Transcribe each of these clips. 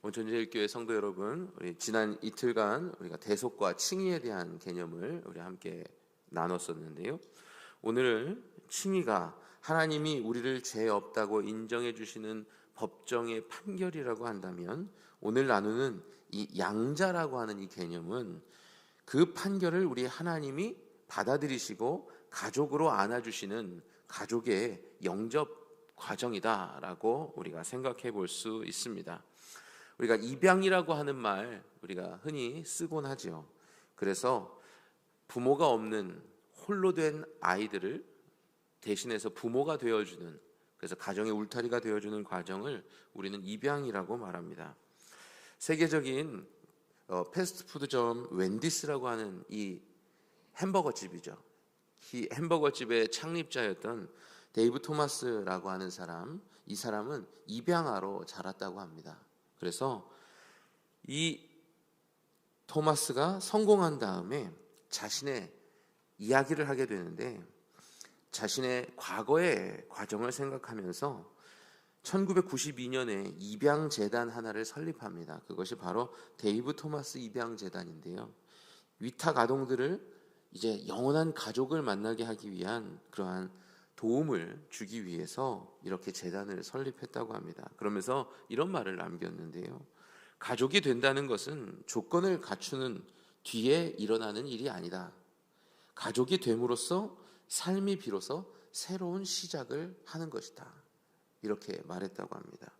온천제일교회 성도 여러분, 우리 지난 이틀간 우리가 대속과 칭의에 대한 개념을 우리 함께 나눴었는데요. 오늘은 칭의가 하나님이 우리를 죄 없다고 인정해 주시는 법정의 판결이라고 한다면, 오늘 나누는 이 양자라고 하는 이 개념은 그 판결을 우리 하나님이 받아들이시고 가족으로 안아주시는 가족의 영접 과정이다라고 우리가 생각해 볼 수 있습니다. 우리가 입양이라고 하는 말 우리가 흔히 쓰곤 하죠. 그래서 부모가 없는 홀로 된 아이들을 대신해서 부모가 되어주는, 그래서 가정의 울타리가 되어주는 과정을 우리는 입양이라고 말합니다. 세계적인 패스트푸드점 웬디스라고 하는 이 햄버거 집이죠. 이 햄버거 집의 창립자였던 데이브 토마스라고 하는 사람, 이 사람은 입양아로 자랐다고 합니다. 그래서 이 토마스가 성공한 다음에 자신의 이야기를 하게 되는데, 자신의 과거의 과정을 생각하면서 1992년에 입양재단 하나를 설립합니다. 그것이 바로 데이브 토마스 입양재단인데요. 위탁 아동들을 이제 영원한 가족을 만나게 하기 위한 그러한 도움을 주기 위해서 이렇게 재단을 설립했다고 합니다. 그러면서 이런 말을 남겼는데요. 가족이 된다는 것은 조건을 갖추는 뒤에 일어나는 일이 아니다. 가족이 됨으로써 삶이 비로소 새로운 시작을 하는 것이다. 이렇게 말했다고 합니다.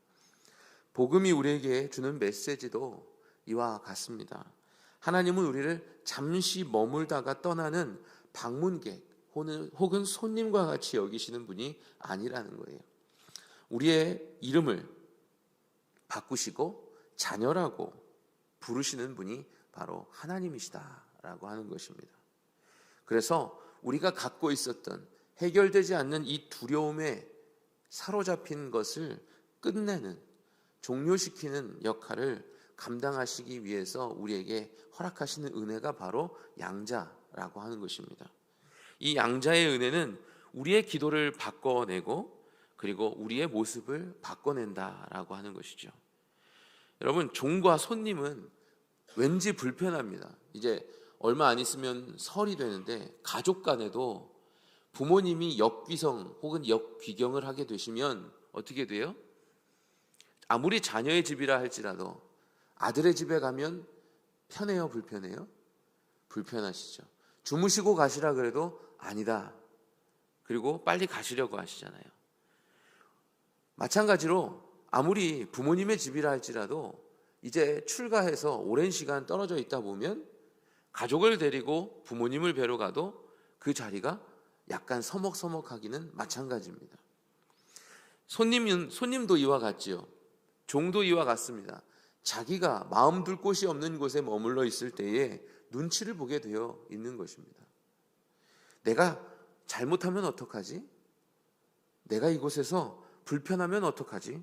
복음이 우리에게 주는 메시지도 이와 같습니다. 하나님은 우리를 잠시 머물다가 떠나는 방문객 혹은 손님과 같이 여기시는 분이 아니라는 거예요. 우리의 이름을 바꾸시고 자녀라고 부르시는 분이 바로 하나님이시다라고 하는 것입니다. 그래서 우리가 갖고 있었던 해결되지 않는 이 두려움에 사로잡힌 것을 끝내는, 종료시키는 역할을 감당하시기 위해서 우리에게 허락하시는 은혜가 바로 양자라고 하는 것입니다. 이 양자의 은혜는 우리의 기도를 바꿔내고 그리고 우리의 모습을 바꿔낸다라고 하는 것이죠. 여러분, 종과 손님은 왠지 불편합니다. 이제 얼마 안 있으면 설이 되는데, 가족 간에도 부모님이 역귀성 혹은 역귀경을 하게 되시면 어떻게 돼요? 아무리 자녀의 집이라 할지라도 아들의 집에 가면 편해요, 불편해요? 불편하시죠. 주무시고 가시라 그래도 아니다. 그리고 빨리 가시려고 하시잖아요. 마찬가지로 아무리 부모님의 집이라 할지라도 이제 출가해서 오랜 시간 떨어져 있다 보면 가족을 데리고 부모님을 뵈러 가도 그 자리가 약간 서먹서먹하기는 마찬가지입니다. 손님도 이와 같지요. 종도 이와 같습니다. 자기가 마음 둘 곳이 없는 곳에 머물러 있을 때에 눈치를 보게 되어 있는 것입니다. 내가 잘못하면 어떡하지? 내가 이곳에서 불편하면 어떡하지?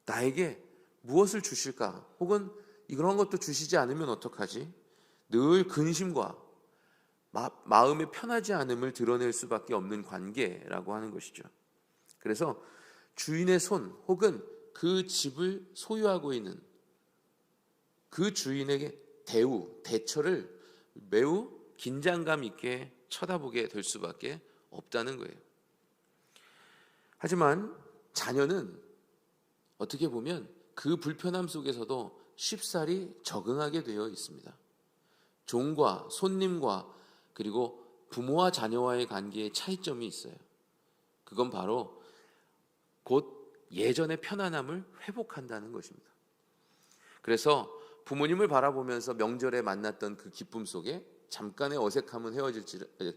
나에게 무엇을 주실까? 혹은 이런 것도 주시지 않으면 어떡하지? 늘 근심과 마음의 편하지 않음을 드러낼 수밖에 없는 관계라고 하는 것이죠. 그래서 주인의 손 혹은 그 집을 소유하고 있는 그 주인에게 대처를 매우 긴장감 있게 쳐다보게 될 수밖에 없다는 거예요. 하지만 자녀는 어떻게 보면 그 불편함 속에서도 쉽사리 적응하게 되어 있습니다. 종과 손님과 그리고 부모와 자녀와의 관계에 차이점이 있어요. 그건 바로 곧 예전의 편안함을 회복한다는 것입니다. 그래서 부모님을 바라보면서 명절에 만났던 그 기쁨 속에 잠깐의 어색함은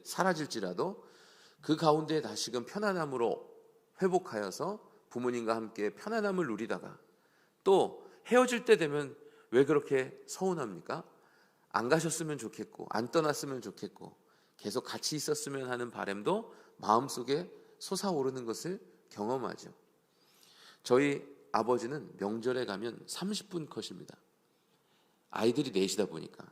사라질지라도 그 가운데 다시금 편안함으로 회복하여서 부모님과 함께 편안함을 누리다가 또 헤어질 때 되면 왜 그렇게 서운합니까? 안 가셨으면 좋겠고 안 떠났으면 좋겠고 계속 같이 있었으면 하는 바람도 마음속에 솟아오르는 것을 경험하죠. 저희 아버지는 명절에 가면 30분 컷입니다. 아이들이 넷이다 보니까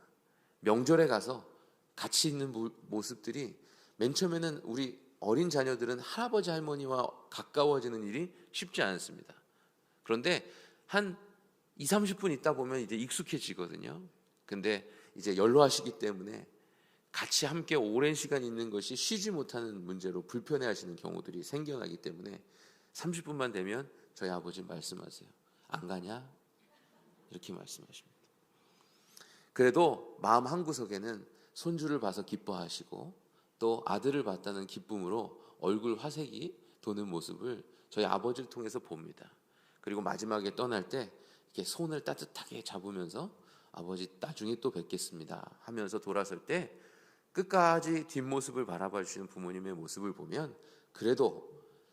명절에 가서 같이 있는 모습들이, 맨 처음에는 우리 어린 자녀들은 할아버지 할머니와 가까워지는 일이 쉽지 않습니다. 그런데 한 30분 있다 보면 이제 익숙해지거든요. 근데 이제 연로하시기 때문에 같이 함께 오랜 시간 있는 것이 쉬지 못하는 문제로 불편해하시는 경우들이 생겨나기 때문에 30분만 되면 저희 아버지 말씀하세요. 안 가냐? 이렇게 말씀하십니다. 그래도 마음 한구석에는 손주를 봐서 기뻐하시고 또 아들을 봤다는 기쁨으로 얼굴 화색이 도는 모습을 저희 아버지를 통해서 봅니다. 그리고 마지막에 떠날 때 이렇게 손을 따뜻하게 잡으면서 아버지 나중에 또 뵙겠습니다 하면서 돌아설 때 끝까지 뒷모습을 바라봐 주시는 부모님의 모습을 보면 그래도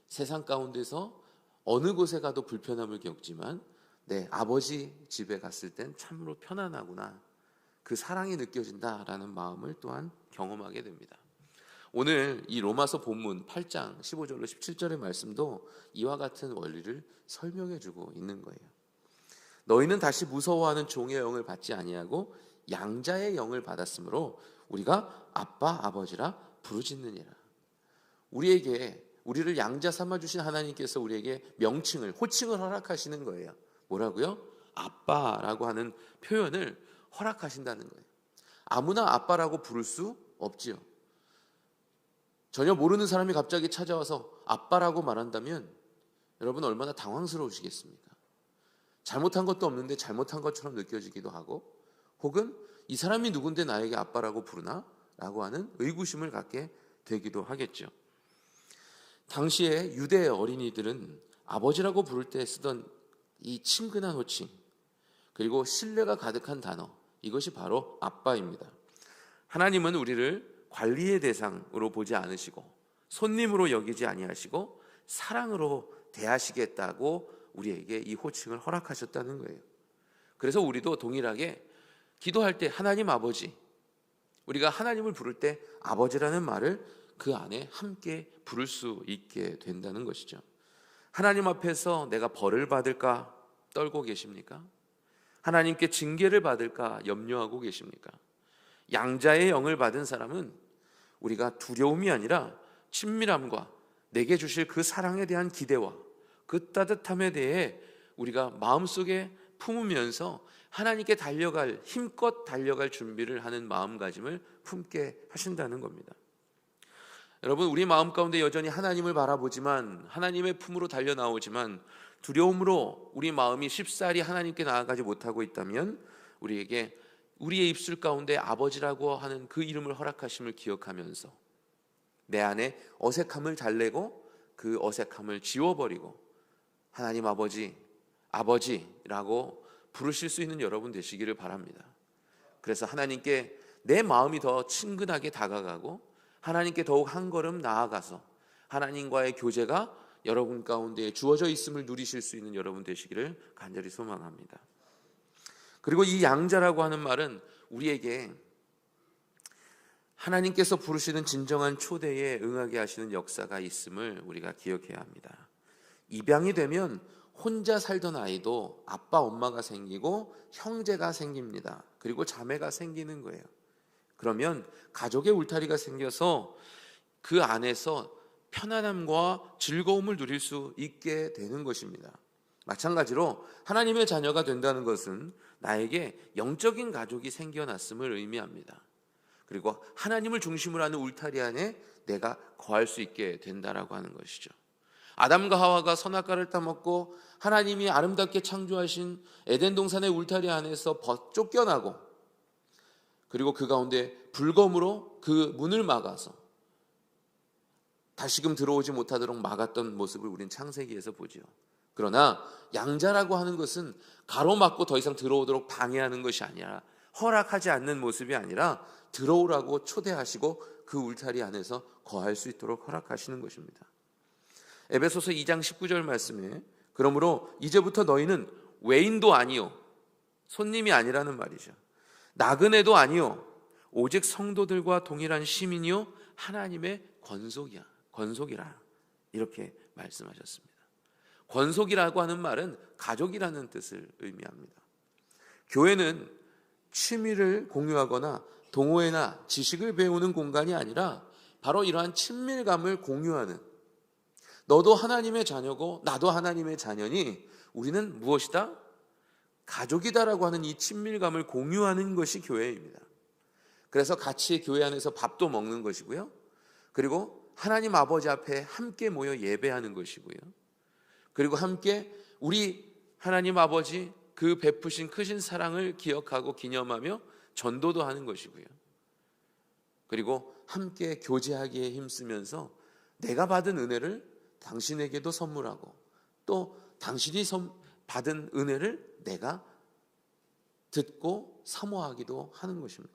세상 가운데서 어느 곳에 가도 불편함을 겪지만 내 아버지 집에 갔을 땐 참으로 편안하구나, 그 사랑이 느껴진다라는 마음을 또한 경험하게 됩니다. 오늘 이 로마서 본문 8장 15절로 17절의 말씀도 이와 같은 원리를 설명해 주고 있는 거예요. 너희는 다시 무서워하는 종의 영을 받지 아니하고 양자의 영을 받았으므로 우리가 아빠 아버지라 부르짖느니라. 우리를 양자 삼아 주신 하나님께서 우리에게 명칭을, 호칭을 허락하시는 거예요. 뭐라고요? 아빠라고 하는 표현을 허락하신다는 거예요. 아무나 아빠라고 부를 수 없지요. 전혀 모르는 사람이 갑자기 찾아와서 아빠라고 말한다면 여러분 얼마나 당황스러우시겠습니까? 잘못한 것도 없는데 잘못한 것처럼 느껴지기도 하고, 혹은 이 사람이 누군데 나에게 아빠라고 부르나? 라고 하는 의구심을 갖게 되기도 하겠죠. 당시에 유대 어린이들은 아버지라고 부를 때 쓰던 이 친근한 호칭, 그리고 신뢰가 가득한 단어, 이것이 바로 아빠입니다. 하나님은 우리를 관리의 대상으로 보지 않으시고 손님으로 여기지 아니하시고 사랑으로 대하시겠다고 우리에게 이 호칭을 허락하셨다는 거예요. 그래서 우리도 동일하게 기도할 때 하나님 아버지, 우리가 하나님을 부를 때 아버지라는 말을 그 안에 함께 부를 수 있게 된다는 것이죠. 하나님 앞에서 내가 벌을 받을까 떨고 계십니까? 하나님께 징계를 받을까 염려하고 계십니까? 양자의 영을 받은 사람은 우리가 두려움이 아니라 친밀함과 내게 주실 그 사랑에 대한 기대와 그 따뜻함에 대해 우리가 마음속에 품으면서 하나님께 힘껏 달려갈 준비를 하는 마음가짐을 품게 하신다는 겁니다. 여러분, 우리 마음 가운데 여전히 하나님을 바라보지만, 하나님의 품으로 달려나오지만 두려움으로 우리 마음이 쉽사리 하나님께 나아가지 못하고 있다면 우리에게 우리의 입술 가운데 아버지라고 하는 그 이름을 허락하심을 기억하면서 내 안에 어색함을 달래고 그 어색함을 지워버리고 하나님 아버지, 아버지라고 부르실 수 있는 여러분 되시기를 바랍니다. 그래서 하나님께 내 마음이 더 친근하게 다가가고 하나님께 더욱 한 걸음 나아가서 하나님과의 교제가 여러분 가운데 주어져 있음을 누리실 수 있는 여러분 되시기를 간절히 소망합니다. 그리고 이 양자라고 하는 말은 우리에게 하나님께서 부르시는 진정한 초대에 응하게 하시는 역사가 있음을 우리가 기억해야 합니다. 입양이 되면 혼자 살던 아이도 아빠 엄마가 생기고 형제가 생깁니다. 그리고 자매가 생기는 거예요. 그러면 가족의 울타리가 생겨서 그 안에서 편안함과 즐거움을 누릴 수 있게 되는 것입니다. 마찬가지로 하나님의 자녀가 된다는 것은 나에게 영적인 가족이 생겨났음을 의미합니다. 그리고 하나님을 중심으로 하는 울타리 안에 내가 거할 수 있게 된다라고 하는 것이죠. 아담과 하와가 선악과를 따먹고 하나님이 아름답게 창조하신 에덴 동산의 울타리 안에서 쫓겨나고, 그리고 그 가운데 불검으로 그 문을 막아서 다시금 들어오지 못하도록 막았던 모습을 우린 창세기에서 보죠. 그러나 양자라고 하는 것은 가로막고 더 이상 들어오도록 방해하는 것이 아니라, 허락하지 않는 모습이 아니라 들어오라고 초대하시고 그 울타리 안에서 거할 수 있도록 허락하시는 것입니다. 에베소서 2장 19절 말씀에 그러므로 이제부터 너희는 외인도 아니요 손님이 아니라는 말이죠. 나그네도 아니요 오직 성도들과 동일한 시민이요 하나님의 권속이라 이렇게 말씀하셨습니다. 권속이라고 하는 말은 가족이라는 뜻을 의미합니다. 교회는 취미를 공유하거나 동호회나 지식을 배우는 공간이 아니라 바로 이러한 친밀감을 공유하는, 너도 하나님의 자녀고 나도 하나님의 자녀니 우리는 무엇이다? 가족이다라고 하는 이 친밀감을 공유하는 것이 교회입니다. 그래서 같이 교회 안에서 밥도 먹는 것이고요. 그리고 하나님 아버지 앞에 함께 모여 예배하는 것이고요. 그리고 함께 우리 하나님 아버지 그 베푸신 크신 사랑을 기억하고 기념하며 전도도 하는 것이고요. 그리고 함께 교제하기에 힘쓰면서 내가 받은 은혜를 당신에게도 선물하고 또 당신이 받은 은혜를 내가 듣고 사모하기도 하는 것입니다.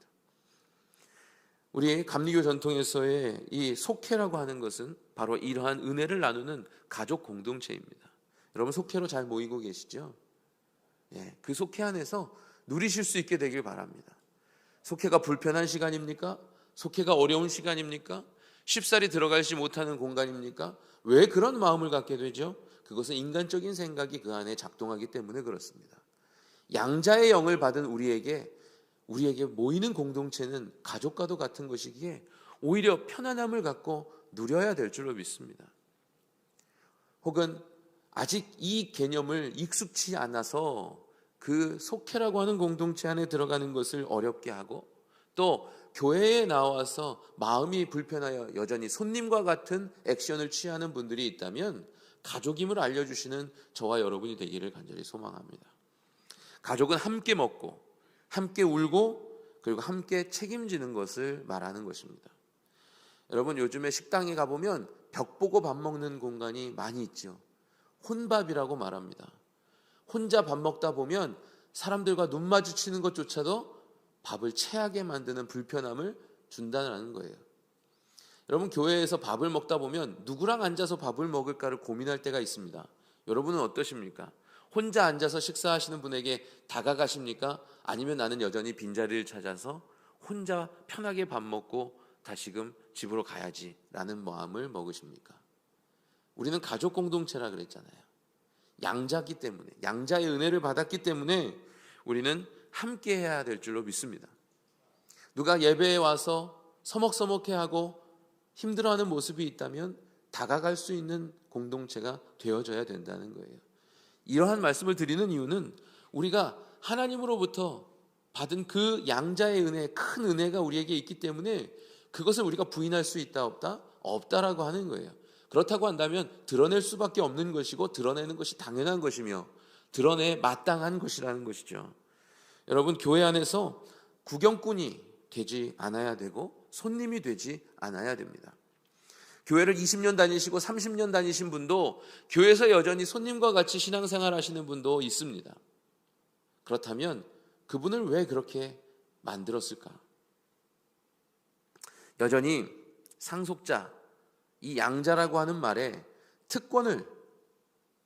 우리 감리교 전통에서의 이 속회라고 하는 것은 바로 이러한 은혜를 나누는 가족 공동체입니다. 여러분 속회로 잘 모이고 계시죠? 그 속회 안에서 누리실 수 있게 되길 바랍니다. 속회가 불편한 시간입니까? 속회가 어려운 시간입니까? 쉽사리 들어가지 못하는 공간입니까? 왜 그런 마음을 갖게 되죠? 그것은 인간적인 생각이 그 안에 작동하기 때문에 그렇습니다. 양자의 영을 받은 우리에게 모이는 공동체는 가족과도 같은 것이기에 오히려 편안함을 갖고 누려야 될 줄로 믿습니다. 혹은 아직 이 개념을 익숙치 않아서 그 속회라고 하는 공동체 안에 들어가는 것을 어렵게 하고 또 교회에 나와서 마음이 불편하여 여전히 손님과 같은 액션을 취하는 분들이 있다면 가족임을 알려주시는 저와 여러분이 되기를 간절히 소망합니다. 가족은 함께 먹고 함께 울고 그리고 함께 책임지는 것을 말하는 것입니다. 여러분 요즘에 식당에 가보면 벽 보고 밥 먹는 공간이 많이 있죠. 혼밥이라고 말합니다. 혼자 밥 먹다 보면 사람들과 눈 마주치는 것조차도 밥을 체하게 만드는 불편함을 준다는 거예요. 여러분 교회에서 밥을 먹다 보면 누구랑 앉아서 밥을 먹을까를 고민할 때가 있습니다. 여러분은 어떠십니까? 혼자 앉아서 식사하시는 분에게 다가가십니까? 아니면 나는 여전히 빈자리를 찾아서 혼자 편하게 밥 먹고 다시금 집으로 가야지 라는 마음을 먹으십니까? 우리는 가족 공동체라 그랬잖아요. 양자기 때문에, 양자의 은혜를 받았기 때문에 우리는 함께 해야 될 줄로 믿습니다. 누가 예배에 와서 서먹서먹해하고 힘들어하는 모습이 있다면 다가갈 수 있는 공동체가 되어져야 된다는 거예요. 이러한 말씀을 드리는 이유는 우리가 하나님으로부터 받은 그 양자의 은혜, 큰 은혜가 우리에게 있기 때문에 그것을 우리가 부인할 수 있다 없다? 없다라고 하는 거예요. 그렇다고 한다면 드러낼 수밖에 없는 것이고 드러내는 것이 당연한 것이며 드러내 마땅한 것이라는 것이죠. 여러분 교회 안에서 구경꾼이 되지 않아야 되고 손님이 되지 않아야 됩니다. 교회를 20년 다니시고 30년 다니신 분도 교회에서 여전히 손님과 같이 신앙생활 하시는 분도 있습니다. 그렇다면 그분을 왜 그렇게 만들었을까? 여전히 상속자, 이 양자라고 하는 말에 특권을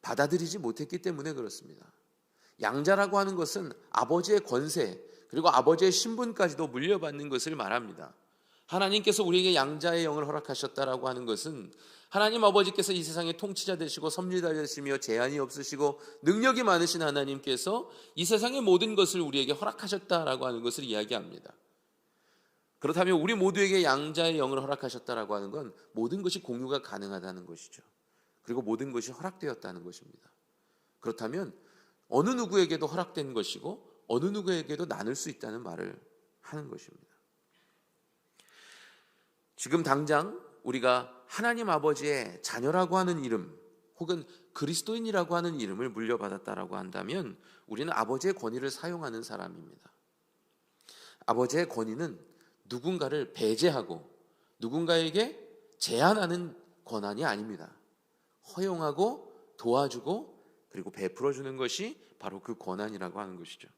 받아들이지 못했기 때문에 그렇습니다. 양자라고 하는 것은 아버지의 권세 그리고 아버지의 신분까지도 물려받는 것을 말합니다. 하나님께서 우리에게 양자의 영을 허락하셨다라고 하는 것은 하나님 아버지께서 이 세상의 통치자 되시고 섭리자 되시며 제한이 없으시고 능력이 많으신 하나님께서 이 세상의 모든 것을 우리에게 허락하셨다라고 하는 것을 이야기합니다. 그렇다면 우리 모두에게 양자의 영을 허락하셨다라고 하는 건 모든 것이 공유가 가능하다는 것이죠. 그리고 모든 것이 허락되었다는 것입니다. 그렇다면 어느 누구에게도 허락된 것이고 어느 누구에게도 나눌 수 있다는 말을 하는 것입니다. 지금 당장 우리가 하나님 아버지의 자녀라고 하는 이름 혹은 그리스도인이라고 하는 이름을 물려받았다라고 한다면 우리는 아버지의 권위를 사용하는 사람입니다. 아버지의 권위는 누군가를 배제하고 누군가에게 제한하는 권한이 아닙니다. 허용하고 도와주고 그리고 베풀어주는 것이 바로 그 권한이라고 하는 것이죠.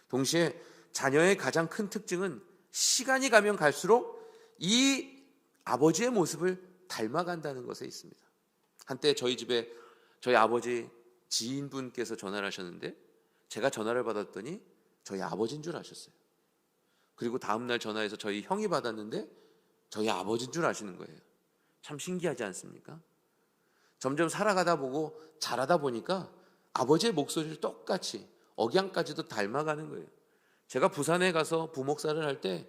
동시에 자녀의 가장 큰 특징은 시간이 가면 갈수록 이 아버지의 모습을 닮아간다는 것에 있습니다. 한때 저희 집에 저희 아버지 지인분께서 전화를 하셨는데 제가 전화를 받았더니 저희 아버지인 줄 아셨어요. 그리고 다음날 전화해서 저희 형이 받았는데 저희 아버지인 줄 아시는 거예요. 참 신기하지 않습니까? 점점 살아가다 보고 자라다 보니까 아버지의 목소리를 똑같이 억양까지도 닮아가는 거예요. 제가 부산에 가서 부목사를 할 때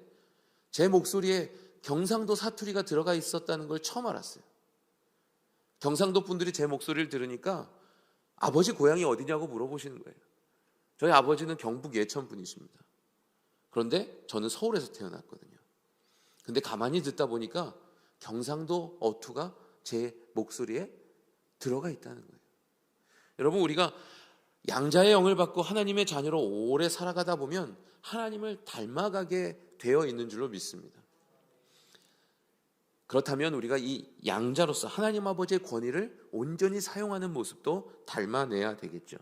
제 목소리에 경상도 사투리가 들어가 있었다는 걸 처음 알았어요. 경상도 분들이 제 목소리를 들으니까 아버지 고향이 어디냐고 물어보시는 거예요. 저희 아버지는 경북 예천 분이십니다. 그런데 저는 서울에서 태어났거든요. 근데 가만히 듣다 보니까 경상도 어투가 제 목소리에 들어가 있다는 거예요. 여러분, 우리가 양자의 영을 받고 하나님의 자녀로 오래 살아가다 보면 하나님을 닮아가게 되어 있는 줄로 믿습니다. 그렇다면 우리가 이 양자로서 하나님 아버지의 권위를 온전히 사용하는 모습도 닮아내야 되겠죠.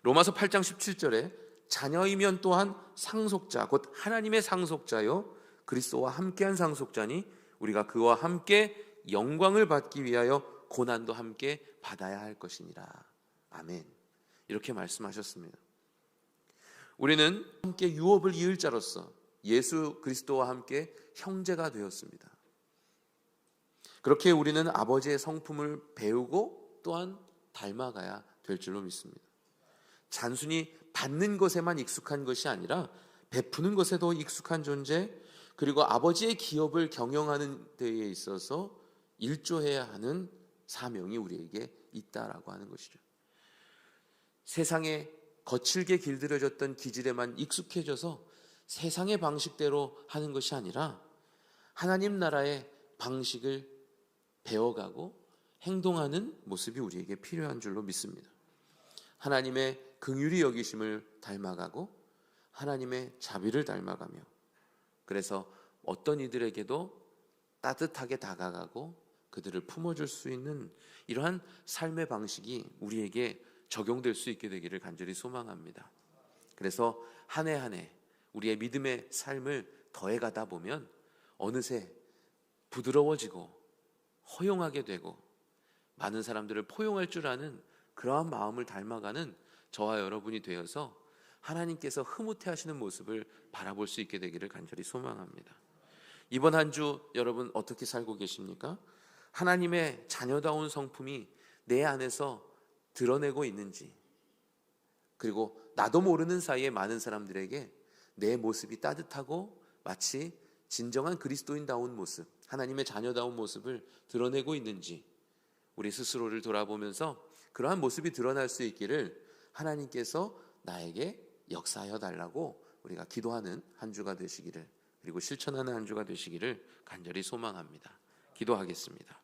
로마서 8장 17절에 자녀이면 또한 상속자, 곧 하나님의 상속자요 그리스도와 함께한 상속자니 우리가 그와 함께 영광을 받기 위하여 고난도 함께 받아야 할 것이니라. 아멘. 이렇게 말씀하셨습니다. 우리는 함께 유업을 이을 자로서 예수 그리스도와 함께 형제가 되었습니다. 그렇게 우리는 아버지의 성품을 배우고 또한 닮아가야 될 줄로 믿습니다. 단순히 받는 것에만 익숙한 것이 아니라 베푸는 것에도 익숙한 존재, 그리고 아버지의 기업을 경영하는 데에 있어서 일조해야 하는 사명이 우리에게 있다라고 하는 것이죠. 세상에 거칠게 길들여졌던 기질에만 익숙해져서 세상의 방식대로 하는 것이 아니라 하나님 나라의 방식을 배워가고 행동하는 모습이 우리에게 필요한 줄로 믿습니다. 하나님의 긍휼히 여기심을 닮아가고 하나님의 자비를 닮아가며, 그래서 어떤 이들에게도 따뜻하게 다가가고 그들을 품어줄 수 있는 이러한 삶의 방식이 우리에게 적용될 수 있게 되기를 간절히 소망합니다. 그래서 한 해 한 해 우리의 믿음의 삶을 더해가다 보면 어느새 부드러워지고 허용하게 되고 많은 사람들을 포용할 줄 아는 그러한 마음을 닮아가는 저와 여러분이 되어서 하나님께서 흐뭇해 하시는 모습을 바라볼 수 있게 되기를 간절히 소망합니다. 이번 한 주 여러분 어떻게 살고 계십니까? 하나님의 자녀다운 성품이 내 안에서 드러내고 있는지, 그리고 나도 모르는 사이에 많은 사람들에게 내 모습이 따뜻하고 마치 진정한 그리스도인다운 모습, 하나님의 자녀다운 모습을 드러내고 있는지 우리 스스로를 돌아보면서 그러한 모습이 드러날 수 있기를 하나님께서 나에게 역사하여 달라고 우리가 기도하는 한 주가 되시기를, 그리고 실천하는 한 주가 되시기를 간절히 소망합니다. 기도하겠습니다.